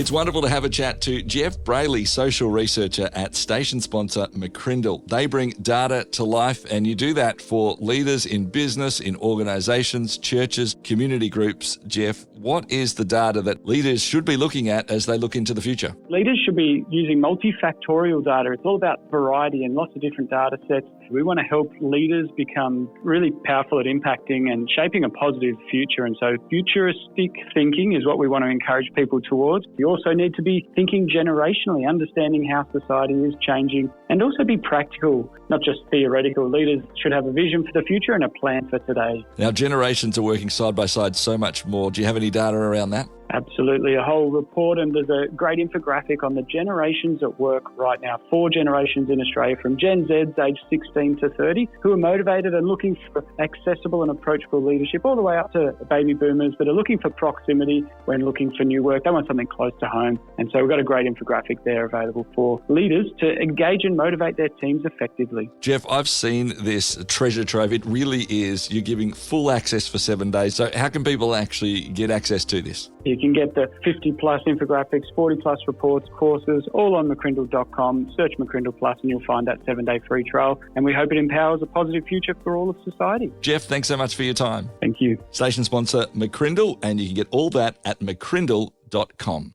It's wonderful to have a chat to Jeff Brayley, social researcher at station sponsor McCrindle. They bring data to life, and you do that for leaders in business, in organisations, churches, community groups. Jeff, what is the data that leaders should be looking at as they look into the future? Leaders should be using multifactorial data. It's all about variety and lots of different data sets. We want to help leaders become really powerful at impacting and shaping a positive future. And so futuristic thinking is what we want to encourage people towards. You also need to be thinking generationally, understanding how society is changing, and also be practical, not just theoretical. Leaders should have a vision for the future and a plan for today. Now, generations are working side by side so much more. Do you have any data around that? Absolutely. A whole report, and there's a great infographic on the generations at work right now. 4 generations in Australia, from Gen Zs aged 16 to 30, who are motivated and looking for accessible and approachable leadership, all the way up to baby boomers that are looking for proximity when looking for new work. They want something close to home. And so we've got a great infographic there available for leaders to engage and motivate their teams effectively. Jeff, I've seen this treasure trove. It really is. You're giving full access for 7 days. So how can people actually get access to this? You can get the 50 plus infographics, 40 plus reports, courses, all on mccrindle.com. Search McCrindle Plus and you'll find that 7-day free trial. And we hope it empowers a positive future for all of society. Jeff, thanks so much for your time. Thank you. Station sponsor McCrindle, and you can get all that at mccrindle.com.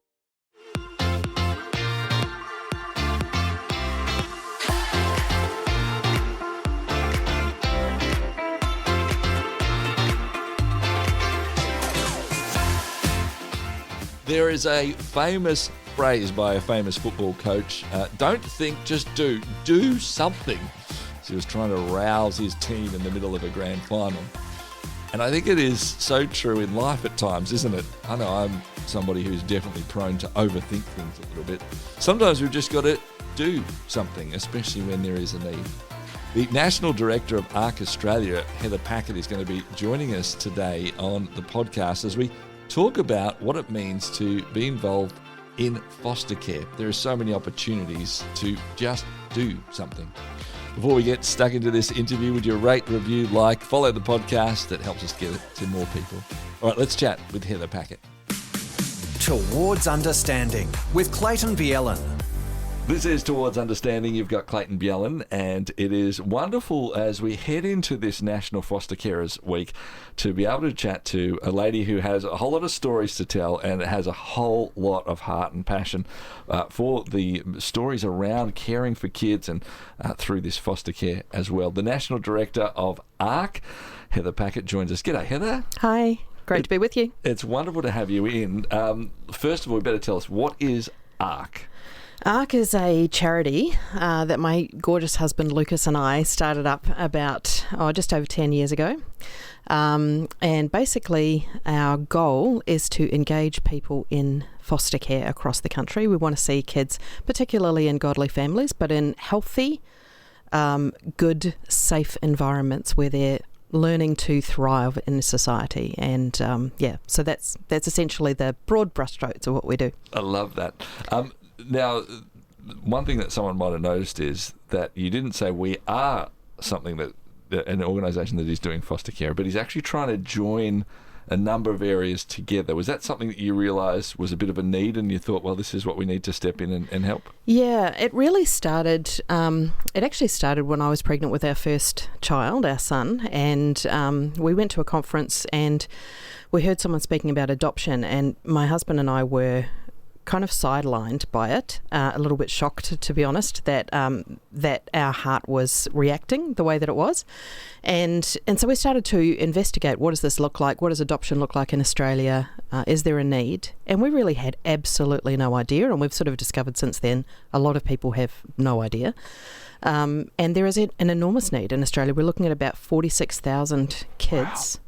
There is a famous phrase by a famous football coach, don't think, just do. Do something. So he was trying to rouse his team in the middle of a grand final. And I think it is so true in life at times, isn't it? I know I'm somebody who's definitely prone to overthink things a little bit. Sometimes we've just got to do something, especially when there is a need. The National Director of ARC Australia, Heather Packett, is going to be joining us today on the podcast as we talk about what it means to be involved in foster care. There are so many opportunities to just do something. Before we get stuck into this interview, would you rate, review, like, follow the podcast? That helps us get it to more people. All right, let's chat with Heather Packett. Towards Understanding with Clayton Bielen. This is Towards Understanding. You've got Clayton Bielen, and it is wonderful as we head into this National Foster Carers Week to be able to chat to a lady who has a whole lot of stories to tell and has a whole lot of heart and passion for the stories around caring for kids and through this foster care as well. The National Director of ARC, Heather Packett, joins us. G'day, Heather. Hi, great to be with you. It's wonderful to have you in. First of all, you better tell us, what is ARC? ARC is a charity that my gorgeous husband Lucas and I started up about just over 10 years ago. And basically our goal is to engage people in foster care across the country. We want to see kids, particularly in godly families, but in healthy, good, safe environments where they're learning to thrive in society. And so that's essentially the broad brushstrokes of what we do. I love that. Now, one thing that someone might have noticed is that you didn't say we are something that an organisation that is doing foster care, but he's actually trying to join a number of areas together. Was that something that you realised was a bit of a need and you thought, well, this is what we need to step in and help? Yeah, it really started, it actually started when I was pregnant with our first child, our son, and we went to a conference and we heard someone speaking about adoption, and my husband and I were kind of sidelined by it, a little bit shocked, to be honest, that our heart was reacting the way that it was. And so we started to investigate, what does this look like? What does adoption look like in Australia? Is there a need? And we really had absolutely no idea, and we've sort of discovered since then a lot of people have no idea. And there is an enormous need in Australia. We're looking at about 46,000 kids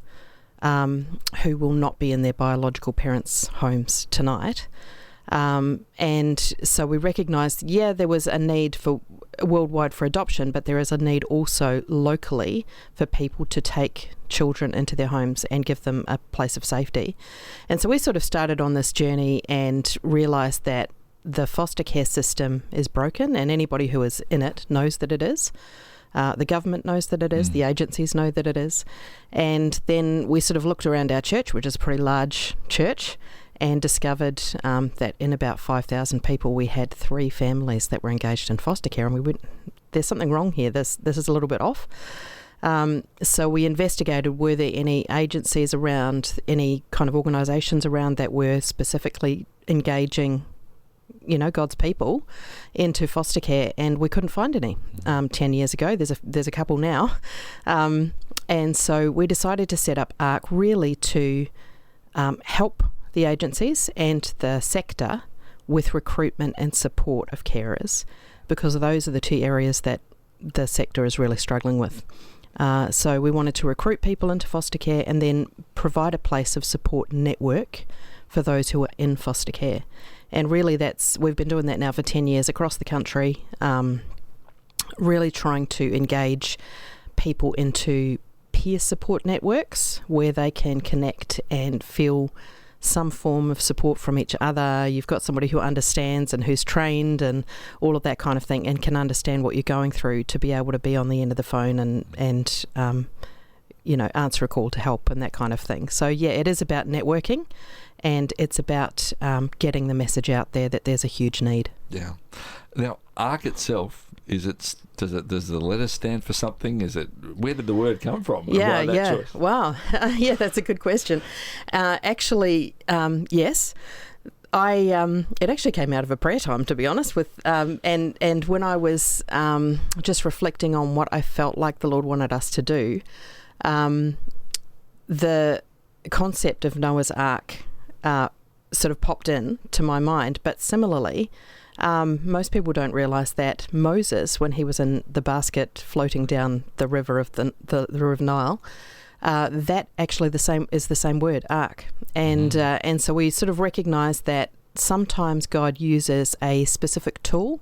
who will not be in their biological parents' homes tonight. And so we recognised, there was a need for worldwide for adoption, but there is a need also locally for people to take children into their homes and give them a place of safety. And so we sort of started on this journey and realised that the foster care system is broken, and anybody who is in it knows that it is. The government knows that it is. The agencies know that it is. And then we sort of looked around our church, which is a pretty large church, and discovered that in about 5,000 people, we had 3 families that were engaged in foster care, and we went, there's something wrong here. This is a little bit off. So we investigated, were there any agencies around, any kind of organisations around that were specifically engaging, God's people into foster care, and we couldn't find any 10 years ago. There's a couple now. And so we decided to set up ARC really to help the agencies and the sector with recruitment and support of carers, because those are the 2 areas that the sector is really struggling with. So we wanted to recruit people into foster care and then provide a place of support network for those who are in foster care. And really we've been doing that now for 10 years across the country, really trying to engage people into peer support networks where they can connect and feel some form of support from each other. You've got somebody who understands and who's trained and all of that kind of thing, and can understand what you're going through to be able to be on the end of the phone and answer a call to help and that kind of thing. So yeah, it is about networking, and it's about getting the message out there that there's a huge need. Yeah. Now, ARC itself, does the letter stand for something? Where did the word come from? Yeah. Choice? Wow. Yeah, that's a good question. Actually, yes. It actually came out of a prayer time, to be honest, and when I was just reflecting on what I felt like the Lord wanted us to do, the concept of Noah's Ark sort of popped in to my mind. But similarly, most people don't realise that Moses, when he was in the basket floating down the river of the River of Nile, that actually is the same word, ark, and so we sort of recognise that sometimes God uses a specific tool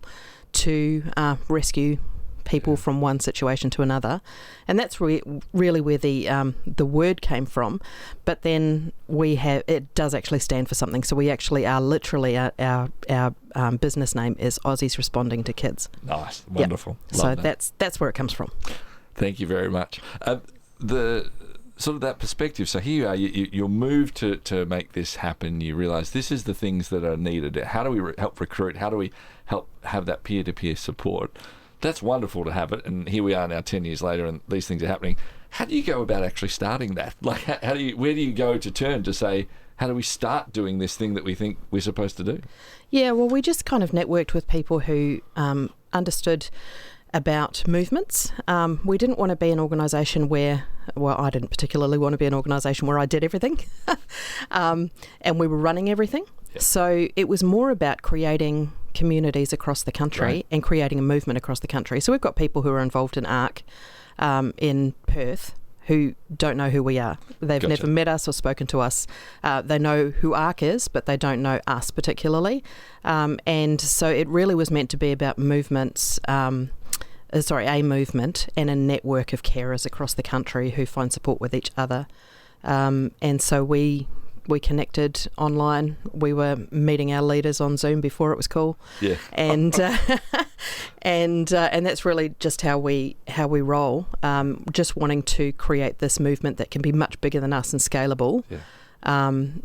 to rescue people from one situation to another, and that's really where the word came from. But then it does actually stand for something. So we actually are literally our business name is Aussies Responding to Kids. Nice, wonderful. Yep. So that's where it comes from. Thank you very much. The sort of that perspective. So here you are. You're moved to make this happen. You realise this is the things that are needed. How do we help recruit? How do we help have that peer-to-peer support? That's wonderful to have it, and here we are now 10 years later and these things are happening. How do you go about actually starting that? Like, where do you go to turn to say, how do we start doing this thing that we think we're supposed to do? Yeah, well, we just kind of networked with people who understood about movements. We didn't want to be an organisation I didn't particularly want to be an organisation where I did everything and we were running everything. Yep. So it was more about creating communities across the country and creating a movement across the country. So we've got people who are involved in ARC in Perth who don't know who we are. They've never met us or spoken to us. They know who ARC is, but they don't know us particularly. And so it really was meant to be about movements, a movement and a network of carers across the country who find support with each other. And so we connected online. We were meeting our leaders on Zoom before it was cool. Yeah. And and that's really just how we roll. Just wanting to create this movement that can be much bigger than us and scalable. Yeah.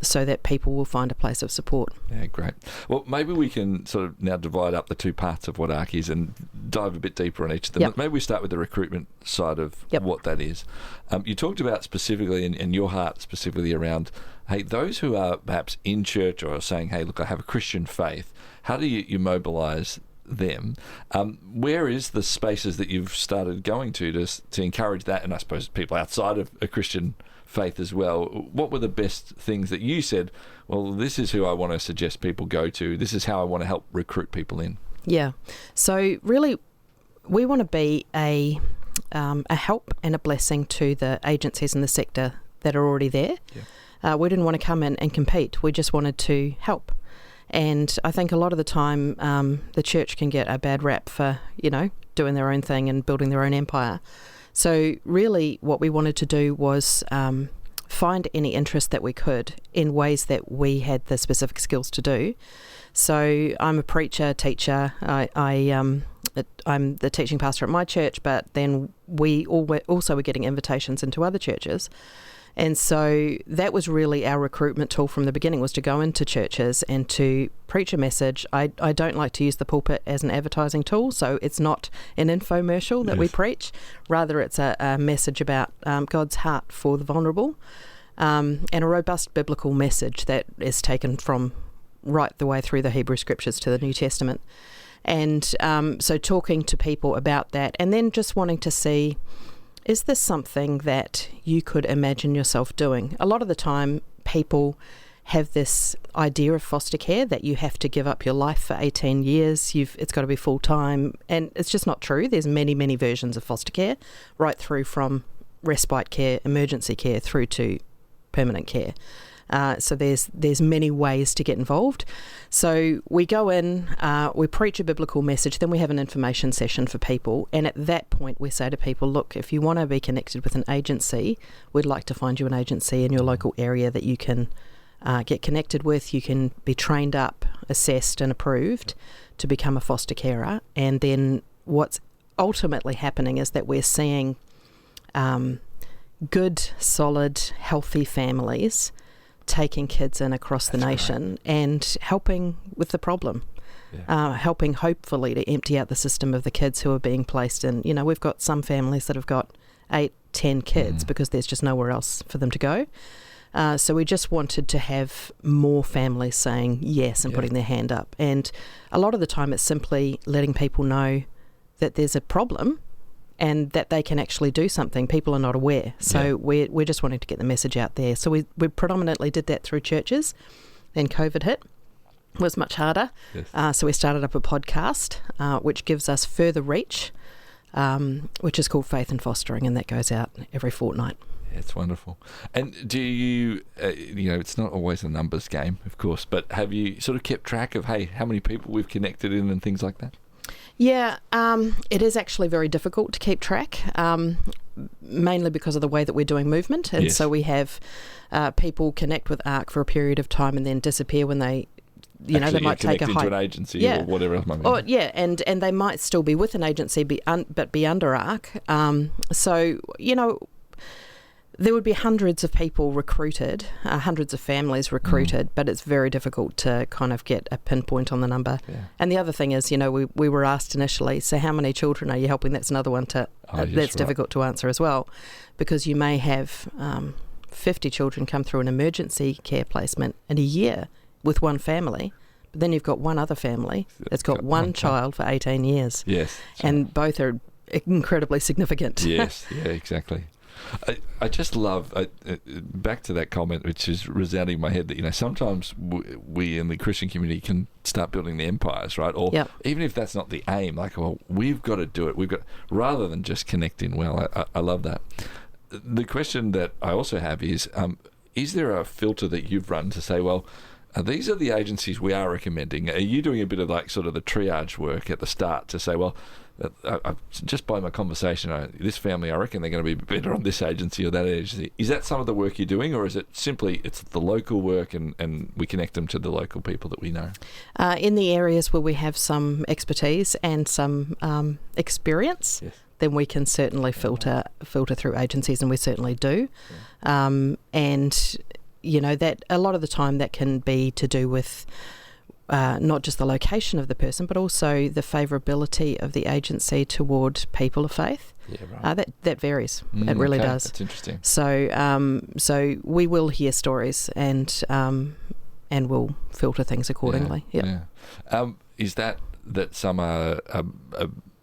So that people will find a place of support. Yeah, great. Well, maybe we can sort of now divide up the 2 parts of what ARC is and dive a bit deeper on each of them. Yep. Maybe we start with the recruitment side of what that is. You talked about specifically, in your heart specifically, around, hey, those who are perhaps in church or are saying, hey, look, I have a Christian faith, how do you mobilise them? Where is the spaces that you've started going to encourage that, and I suppose people outside of a Christian faith as well? What were the best things that you said, well, this is who I want to suggest people go to, this is how I want to help recruit people in? Yeah, so really we want to be a help and a blessing to the agencies in the sector that are already there. Yeah. We didn't want to come in and compete, we just wanted to help. And I think a lot of the time the church can get a bad rap for doing their own thing and building their own empire. So really what we wanted to do was find any interest that we could in ways that we had the specific skills to do. So I'm a preacher, teacher. I'm the teaching pastor at my church, but then we also were getting invitations into other churches. And so that was really our recruitment tool from the beginning, was to go into churches and to preach a message. I don't like to use the pulpit as an advertising tool, so it's not an infomercial that we preach. Rather, it's a message about God's heart for the vulnerable, and a robust biblical message that is taken from right the way through the Hebrew Scriptures to the New Testament. And so talking to people about that, and then just wanting to see, is this something that you could imagine yourself doing? A lot of the time, people have this idea of foster care that you have to give up your life for 18 years. It's got to be full time, and it's just not true. There's many, many versions of foster care, right through from respite care, emergency care, through to permanent care. So there's many ways to get involved. So we go in, we preach a biblical message, then we have an information session for people. And at that point, we say to people, look, if you want to be connected with an agency, we'd like to find you an agency in your local area that you can get connected with. You can be trained up, assessed and approved to become a foster carer. And then what's ultimately happening is that we're seeing good, solid, healthy families taking kids in across the nation and helping with the problem, helping hopefully to empty out the system of the kids who are being placed in. We've got some families that have got 8, 10 kids because there's just nowhere else for them to go. So we just wanted to have more families saying yes and putting their hand up. And a lot of the time it's simply letting people know that there's a problem and that they can actually do something. People are not aware. So we're just wanting to get the message out there. So we predominantly did that through churches. Then COVID hit. It was much harder. Yes. So we started up a podcast, which gives us further reach, which is called Faith and Fostering, and that goes out every fortnight. It's wonderful. And do you, it's not always a numbers game, of course, but have you sort of kept track of, hey, how many people we've connected in and things like that? Yeah, it is actually very difficult to keep track, mainly because of the way that we're doing movement. And so we have people connect with ARC for a period of time and then disappear when they, they might take a hike. To an agency or whatever else might be. And they might still be with an agency but be under ARC. There would be hundreds of people recruited, hundreds of families recruited, but it's very difficult to kind of get a pinpoint on the number. Yeah. And the other thing is, we were asked initially, so how many children are you helping? That's another one that's difficult to answer as well, because you may have 50 children come through an emergency care placement in a year with one family, but then you've got one other family that's got one child for 18 years. Yes. And both are incredibly significant. Yes, yeah, exactly. I just love, back to that comment, which is resounding in my head, that, sometimes we in the Christian community can start building the empires, right? Or even if that's not the aim, like, well, we've got to do it. Rather than just connecting well. I love that. The question that I also have is there a filter that you've run to say, well, these are the agencies we are recommending? Are you doing a bit of like sort of the triage work at the start to say, well, just by my conversation, this family, I reckon they're going to be better on this agency or that agency. Is that some of the work you're doing, or is it simply it's the local work and we connect them to the local people that we know? In the areas where we have some expertise and some experience, then we can certainly filter through agencies, and we certainly do. Yeah. And that a lot of the time that can be to do with not just the location of the person, but also the favourability of the agency toward people of faith. Yeah, right. That varies. It really does. That's interesting. So we will hear stories and we'll filter things accordingly. Yeah. Is that some are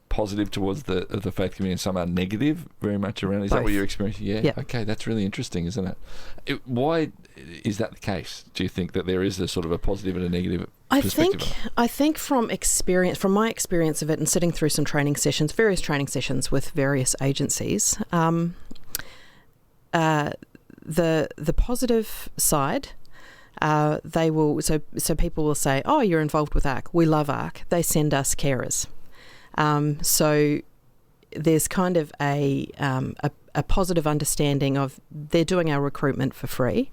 positive towards the faith community and some are negative very much around? Is that what you're experiencing? Yeah. Okay, that's really interesting, isn't it? Why is that the case? Do you think that there is a sort of a positive and a negative perspective? I think from my experience of it, and sitting through some various training sessions with various agencies, the positive side, they will so people will say, oh, you're involved with ARC, we love ARC, they send us carers. So there's kind of a positive understanding of they're doing our recruitment for free.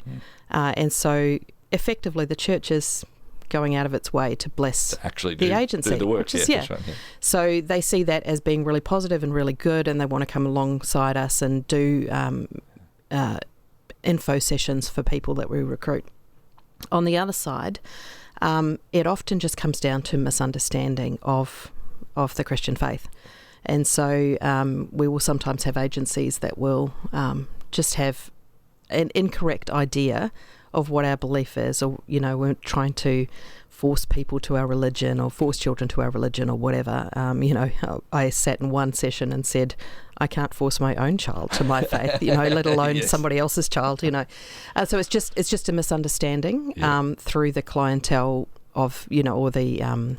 And so effectively the church is going out of its way to bless the agency. Do the work. That's right, So they see that as being really positive and really good, and they want to come alongside us and do info sessions for people that we recruit. On the other side, it often just comes down to misunderstanding of the Christian faith. And so we will sometimes have agencies that will just have an incorrect idea of what our belief is, or, we're trying to force people to our religion or force children to our religion or whatever. I sat in one session and said, I can't force my own child to my faith, let alone Yes. somebody else's child, So it's just a misunderstanding through the clientele of, or the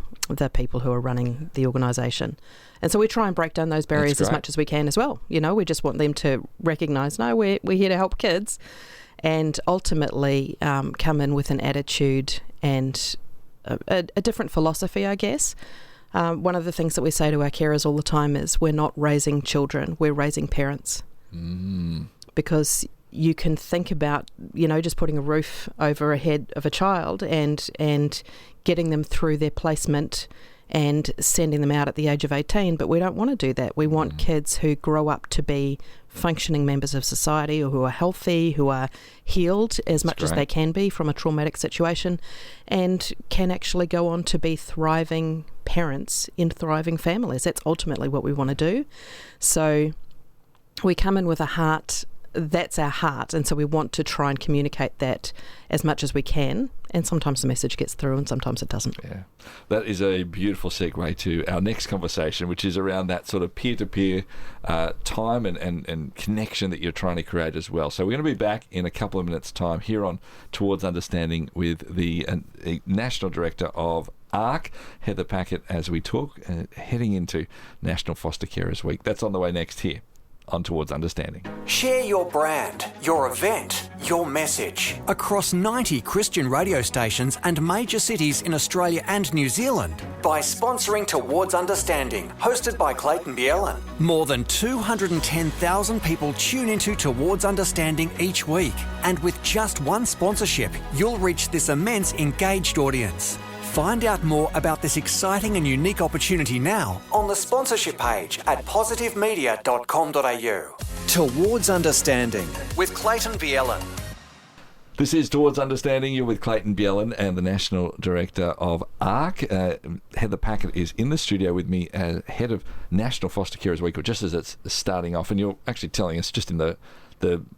people who are running the organisation. And so we try and break down those barriers as much as we can as well. We just want them to recognise, no, we're here to help kids, and ultimately come in with an attitude and a different philosophy, I guess. One of the things that we say to our carers all the time is we're not raising children, we're raising parents. Because you can think about, just putting a roof over a head of a child and getting them through their placement and sending them out at the age of 18, but we don't want to do that. We want kids who grow up to be functioning members of society, or who are healthy, who are healed as much as they can be from a traumatic situation, and can actually go on to be thriving parents in thriving families. That's ultimately what we want to do. So we come in with a heart. That's our heart, and so we want to try and communicate that as much as we can, and sometimes the message gets through and sometimes it doesn't. Yeah, that is a beautiful segue to our next conversation, which is around that sort of peer-to-peer time and connection that you're trying to create as well. So we're going to be back in a couple of minutes' time here on Towards Understanding with the National Director of ARC, Heather Packett, as we talk, heading into National Foster Carers Week. That's on the way next here on Towards Understanding. Share your brand, your event, your message across 90 Christian radio stations and major cities in Australia and New Zealand by sponsoring Towards Understanding, hosted by Clayton Bielen. More than 210,000 people tune into Towards Understanding each week, and with just one sponsorship, you'll reach this immense engaged audience. Find out more about this exciting and unique opportunity now on the sponsorship page at positivemedia.com.au. Towards Understanding with Clayton Bielen. This is Towards Understanding. You're with Clayton Bielen and the National Director of ARC. Heather Packett is in the studio with me as Head of National Foster Carers Week, or just as it's starting off. And you're actually telling us just in the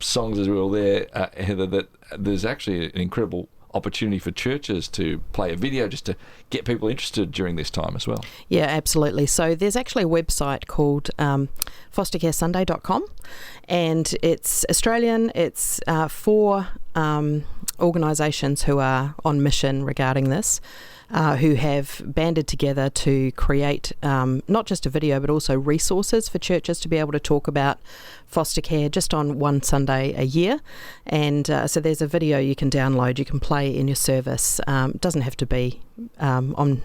songs as we were there, Heather, that there's actually an incredible opportunity for churches to play a video just to get people interested during this time as well. Yeah, absolutely. So there's actually a website called fostercaresunday.com, and it's Australian. It's for organisations who are on mission regarding this, who have banded together to create not just a video but also resources for churches to be able to talk about foster care just on one Sunday a year. And so there's a video you can download, you can play in your service. It doesn't have to be on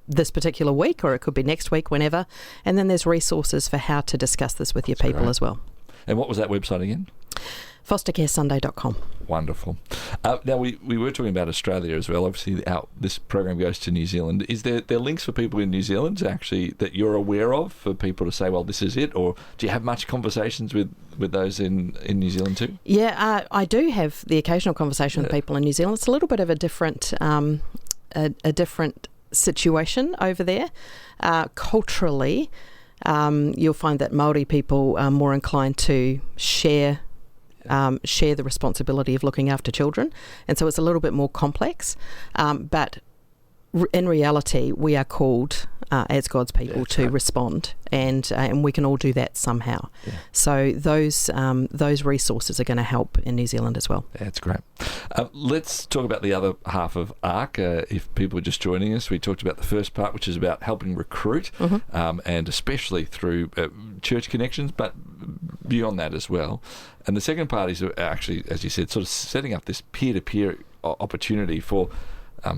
this particular week, or it could be next week, whenever. And then there's resources for how to discuss this with your people as well. And what was that website again? fostercaresunday.com. Wonderful. Now, we were talking about Australia as well. Obviously, this program goes to New Zealand. Is there links for people in New Zealand actually that you're aware of, for people to say, well, this is it? Or do you have much conversations with those in New Zealand too? Yeah, I do have the occasional conversation with people in New Zealand. It's a little bit of a different a different situation over there. Culturally, you'll find that Māori people are more inclined to share the responsibility of looking after children, and so it's a little bit more complex, but in reality we are called as God's people to respond, and we can all do that somehow. So those resources are going to help in New Zealand as well. That's great. Let's talk about the other half of ARC. If people are just joining us, we talked about the first part, which is about helping recruit, and especially through church connections, but beyond that as well. And the second part is actually, as you said, sort of setting up this peer-to-peer opportunity for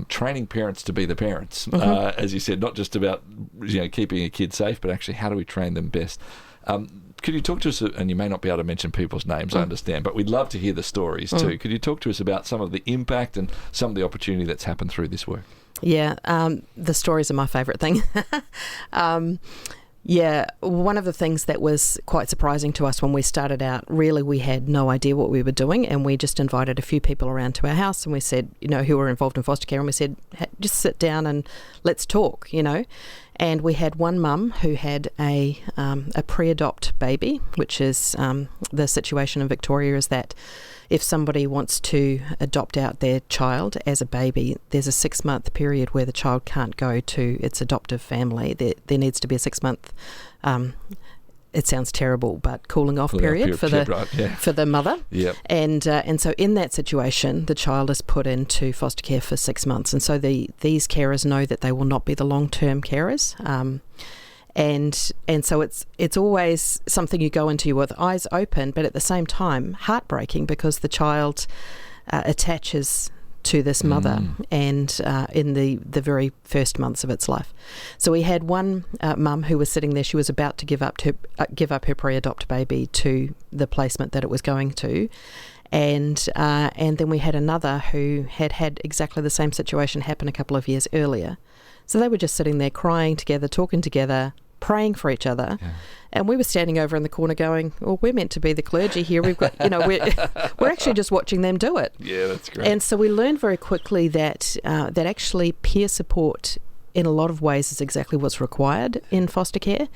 training parents to be the parents, as you said, not just about keeping a kid safe, but actually how do we train them best. Could you talk to us, and you may not be able to mention people's names, I understand, but we'd love to hear the stories too. Could you talk to us about some of the impact and some of the opportunity that's happened through this work? Yeah, the stories are my favourite thing. Yeah, one of the things that was quite surprising to us when we started out, really we had no idea what we were doing, and we just invited a few people around to our house, and we said, who were involved in foster care, and we said, just sit down and let's talk, And we had one mum who had a pre-adopt baby, which is the situation in Victoria is that if somebody wants to adopt out their child as a baby, there's a 6-month period where the child can't go to its adoptive family. There needs to be a 6-month, it sounds terrible, but cooling off period for the mother. Yep. And so in that situation, the child is put into foster care for 6 months. And so these carers know that they will not be the long-term carers. And so it's always something you go into with eyes open, but at the same time heartbreaking because the child attaches to this mother and in the very first months of its life. So we had one mum who was sitting there. She was about to give up her pre-adopt baby to the placement that it was going to. And then we had another who had exactly the same situation happen a couple of years earlier. So they were just sitting there crying together, talking together, praying for each other. Yeah. And we were standing over in the corner going, well, we're meant to be the clergy here. We've got, we're actually just watching them do it. Yeah, that's great. And so we learned very quickly that that actually peer support in a lot of ways is exactly what's required in foster care.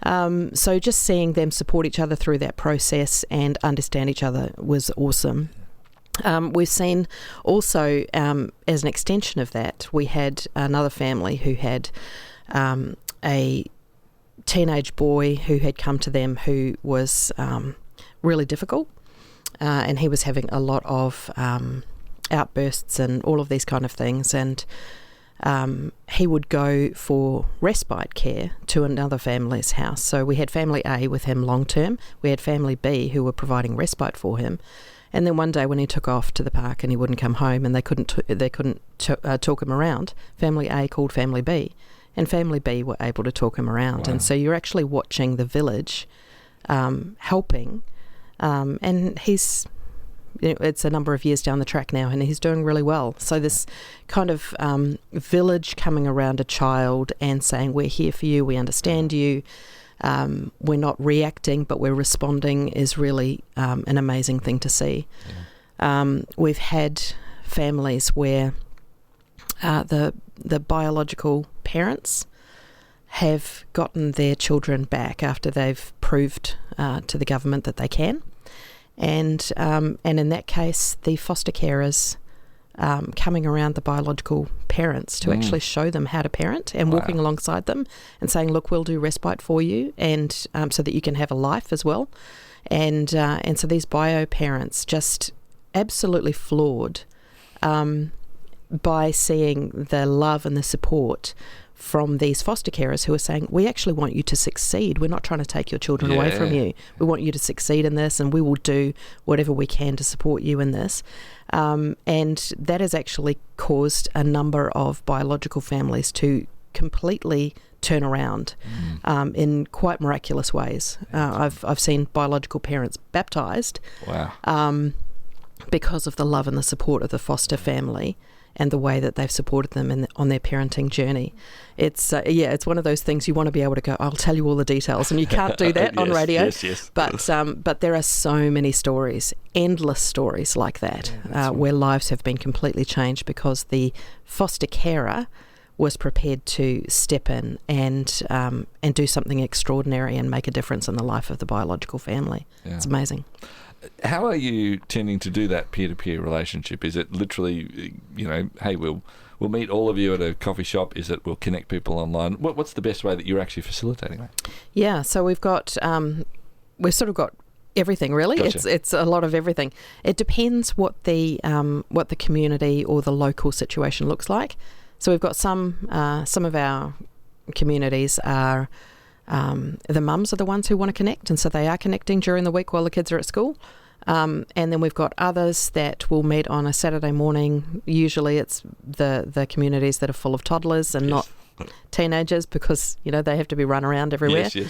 So just seeing them support each other through that process and understand each other was awesome. We've seen also, as an extension of that, we had another family who had a teenage boy who had come to them who was really difficult, and he was having a lot of outbursts and all of these kind of things, and he would go for respite care to another family's house. So we had family A with him long term, we had family B who were providing respite for him, and then one day when he took off to the park and he wouldn't come home and they couldn't talk him around, family A called family B, and family B were able to talk him around. Wow. And so you're actually watching the village helping, and he's, it's a number of years down the track now and he's doing really well. So this kind of village coming around a child and saying, we're here for you, we understand you, we're not reacting but we're responding is really an amazing thing to see. Yeah. We've had families where the biological parents have gotten their children back after they've proved to the government that they can, and in that case, the foster carers coming around the biological parents to actually show them how to parent and walking alongside them and saying, look, we'll do respite for you, and so that you can have a life as well, and so these bio parents just absolutely floored by seeing the love and the support from these foster carers who are saying, we actually want you to succeed. We're not trying to take your children away from you. We want you to succeed in this, and we will do whatever we can to support you in this. And that has actually caused a number of biological families to completely turn around in quite miraculous ways. I've seen biological parents baptised because of the love and the support of the foster family and the way that they've supported them on their parenting journey. It's one of those things you want to be able to go, I'll tell you all the details, and you can't do that on radio. Yes. But there are so many stories, endless stories like that, where lives have been completely changed because the foster carer was prepared to step in and do something extraordinary and make a difference in the life of the biological family. Yeah. It's amazing. How are you tending to do that peer-to-peer relationship? Is it literally, hey, we'll meet all of you at a coffee shop? Is it we'll connect people online? What's the best way that you're actually facilitating that? Yeah, so we've got we've sort of got everything really. Gotcha. It's a lot of everything. It depends what the community or the local situation looks like. So we've got some of our communities are. The mums are the ones who want to connect, and so they are connecting during the week while the kids are at school. And then we've got others that will meet on a Saturday morning. Usually it's the communities that are full of toddlers and not teenagers, because they have to be run around everywhere. Yes.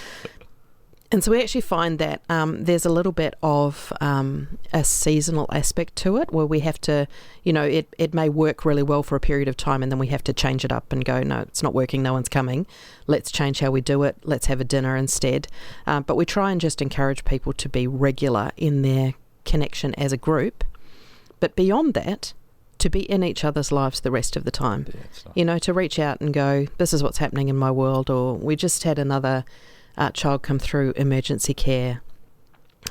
And so we actually find that there's a little bit of a seasonal aspect to it, where we have to, it may work really well for a period of time, and then we have to change it up and go, no, it's not working, no one's coming. Let's change how we do it. Let's have a dinner instead. But we try and just encourage people to be regular in their connection as a group. But beyond that, to be in each other's lives the rest of the time. Yeah, nice. To reach out and go, this is what's happening in my world, or we just had another child come through emergency care.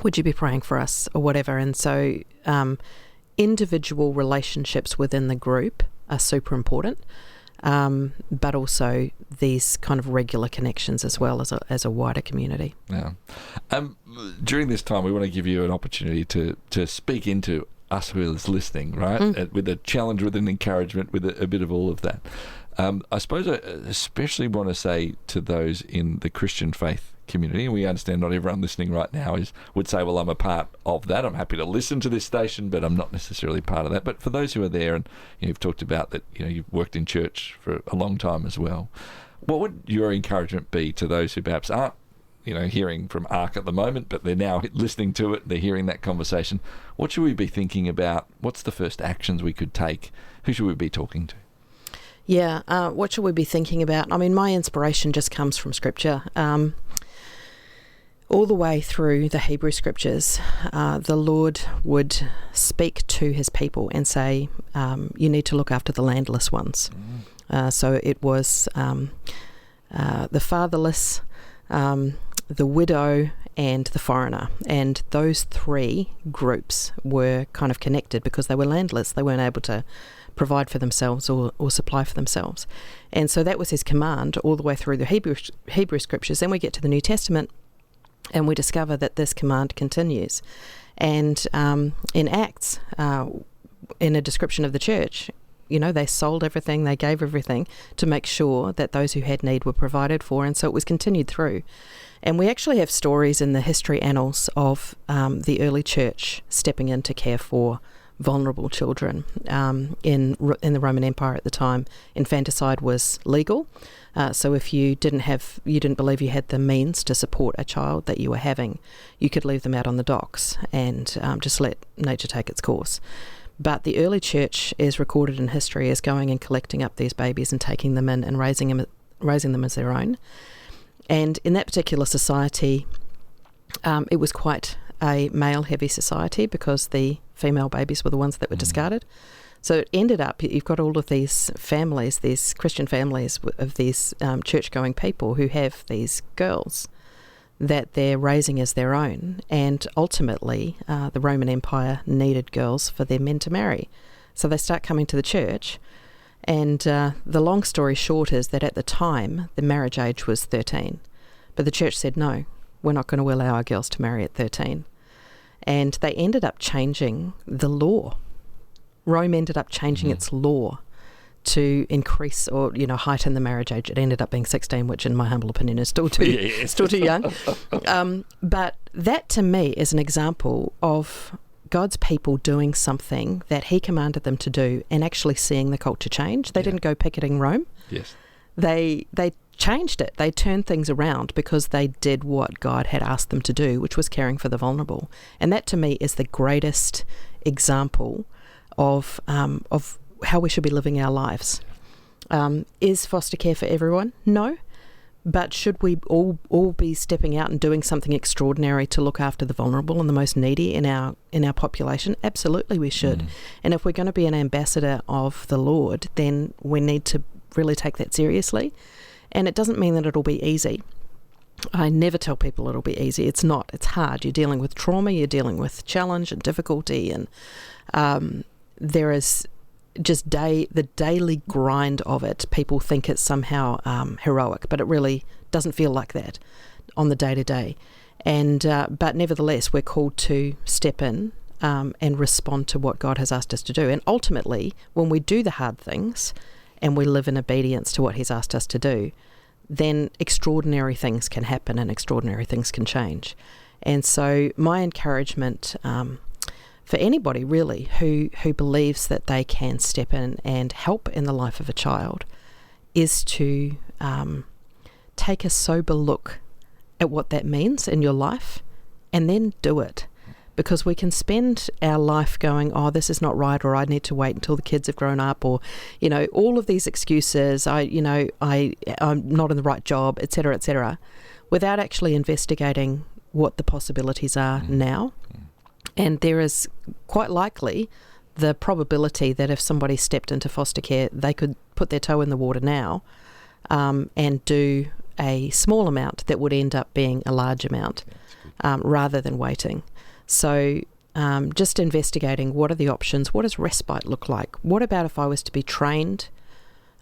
Would you be praying for us, or whatever? And so individual relationships within the group are super important, but also these kind of regular connections as well as a wider community. Yeah. During this time, we want to give you an opportunity to speak into us who is listening, right? With a challenge, with an encouragement, with a bit of all of that. I suppose I especially want to say to those in the Christian faith community, and we understand not everyone listening right now would say, well, I'm a part of that. I'm happy to listen to this station, but I'm not necessarily part of that. But for those who are there, and you've talked about that, you've worked in church for a long time as well, what would your encouragement be to those who perhaps aren't hearing from ARC at the moment, but they're now listening to it, they're hearing that conversation? What should we be thinking about? What's the first actions we could take? Who should we be talking to? Yeah, what should we be thinking about? I mean, my inspiration just comes from Scripture. All the way through the Hebrew Scriptures, the Lord would speak to his people and say, you need to look after the landless ones. So it was the fatherless, the widow, and the foreigner. And those three groups were kind of connected because they were landless. They weren't able to provide for themselves or supply for themselves. And so that was his command all the way through the Hebrew Scriptures. Then we get to the New Testament and we discover that this command continues. And in Acts, in a description of the church, they sold everything, they gave everything to make sure that those who had need were provided for. And so it was continued through. And we actually have stories in the history annals of the early church stepping in to care for vulnerable children. In the Roman Empire at the time, infanticide was legal. So if you didn't believe you had the means to support a child that you were having, you could leave them out on the docks and just let nature take its course. But the early church is recorded in history as going and collecting up these babies and taking them in and raising them as their own. And in that particular society, it was quite a male-heavy society because the female babies were the ones that were discarded. So it ended up, you've got all of these families, these Christian families of these church-going people who have these girls that they're raising as their own. And ultimately, the Roman Empire needed girls for their men to marry. So they start coming to the church. And the long story short is that at the time, the marriage age was 13. But the church said, no, we're not going to allow our girls to marry at 13. And they ended up changing the law. Rome ended up changing its law to increase or heighten the marriage age. It ended up being 16, which in my humble opinion is still too young. But that to me is an example of God's people doing something that he commanded them to do and actually seeing the culture change. They didn't go picketing Rome. Yes. They changed it. They turned things around because they did what God had asked them to do, which was caring for the vulnerable. And that to me is the greatest example of how we should be living our lives. Is foster care for everyone? No. But should we all be stepping out and doing something extraordinary to look after the vulnerable and the most needy in our population? Absolutely we should. And if we're going to be an ambassador of the Lord, then we need to really take that seriously. And it doesn't mean that it'll be easy. I never tell people it'll be easy. It's not. It's hard. You're dealing with trauma, you're dealing with challenge and difficulty, and there is just the daily grind of it. People think it's somehow heroic, but it really doesn't feel like that on the day-to-day. And but nevertheless, we're called to step in and respond to what God has asked us to do. And ultimately, when we do the hard things and we live in obedience to what he's asked us to do, then extraordinary things can happen and extraordinary things can change. And so my encouragement for anybody really who believes that they can step in and help in the life of a child is to take a sober look at what that means in your life and then do it. Because we can spend our life going, oh, this is not right, or I need to wait until the kids have grown up, or, all of these excuses, I'm not in the right job, etc., without actually investigating what the possibilities are now. And there is quite likely the probability that if somebody stepped into foster care, they could put their toe in the water now and do a small amount that would end up being a large amount rather than waiting. So just investigating what are the options, what does respite look like? What about if I was to be trained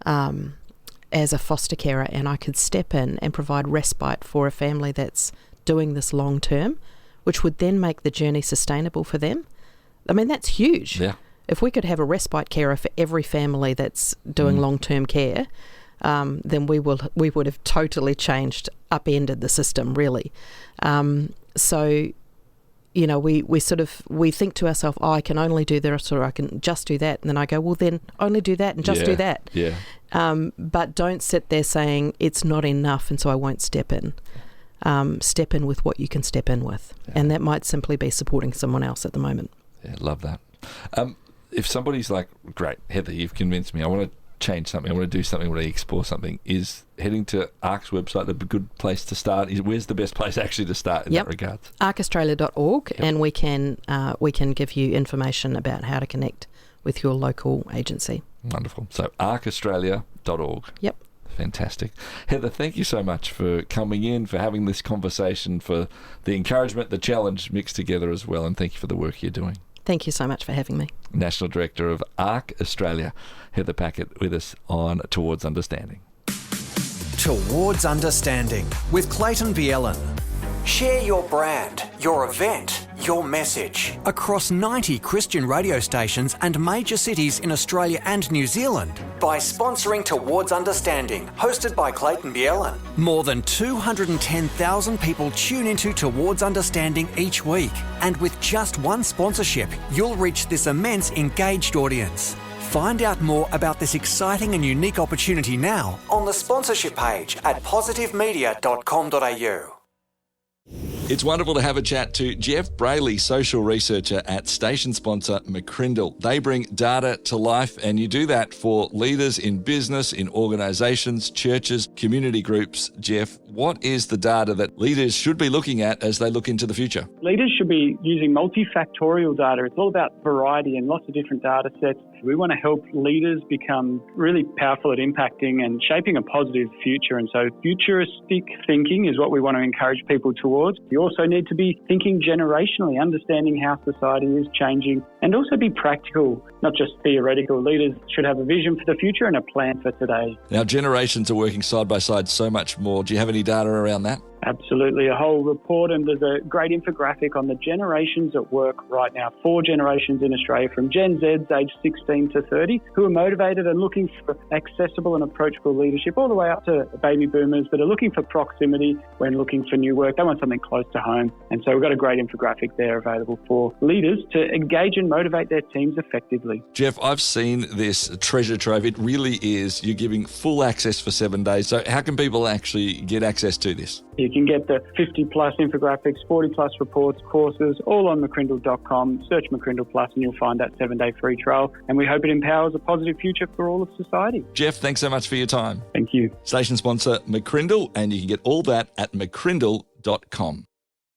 as a foster carer and I could step in and provide respite for a family that's doing this long term, which would then make the journey sustainable for them? I mean, that's huge. Yeah. If we could have a respite carer for every family that's doing long-term care, then we would have totally upended the system, really. So, we think to ourselves, I can only do this, or I can just do that. And then I go, well, then only do that and just do that. Yeah. But don't sit there saying it's not enough and so I won't step in. Step in with what you can step in with. Yeah. And that might simply be supporting someone else at the moment. Yeah, love that. If somebody's like, great, Heather, you've convinced me, I want to change something, I want to do something, I want to explore something, is heading to ARC's website a good place to start? Where's the best place actually to start in that regard? ArcAustralia.org, and we can give you information about how to connect with your local agency. Wonderful. So ArcAustralia.org. Yep. Fantastic. Heather, thank you so much for coming in, for having this conversation, for the encouragement, the challenge mixed together as well, and thank you for the work you're doing. Thank you so much for having me. National Director of ARC Australia, Heather Packett, with us on Towards Understanding. Towards Understanding with Clayton Bielen. Share your brand, your event, your message across 90 Christian radio stations and major cities in Australia and New Zealand by sponsoring Towards Understanding, hosted by Clayton Bielen. More than 210,000 people tune into Towards Understanding each week, and with just one sponsorship, you'll reach this immense engaged audience. Find out more about this exciting and unique opportunity now on the sponsorship page at positivemedia.com.au. It's wonderful to have a chat to Jeff Brayley, social researcher at station sponsor McCrindle. They bring data to life, and you do that for leaders in business, in organisations, churches, community groups. Jeff, what is the data that leaders should be looking at as they look into the future? Leaders should be using multifactorial data. It's all about variety and lots of different data sets. We want to help leaders become really powerful at impacting and shaping a positive future. And so futuristic thinking is what we want to encourage people towards. You also need to be thinking generationally, understanding how society is changing, and also be practical, not just theoretical. Leaders should have a vision for the future and a plan for today. Now, generations are working side by side so much more. Do you have any data around that? Absolutely. A whole report, and there's a great infographic on the generations at work right now. 4 generations in Australia, from Gen Zs aged 16 to 30, who are motivated and looking for accessible and approachable leadership, all the way up to baby boomers that are looking for proximity when looking for new work. They want something close to home. And so we've got a great infographic there available for leaders to engage and motivate their teams effectively. Jeff, I've seen this treasure trove. It really is. You're giving full access for 7 days. So how can people actually get access to this? You can get the 50 plus infographics, 40 plus reports, courses, all on McCrindle.com. Search McCrindle Plus and you'll find that 7-day free trial. And we hope it empowers a positive future for all of society. Jeff, thanks so much for your time. Thank you. Station sponsor McCrindle, and you can get all that at McCrindle.com.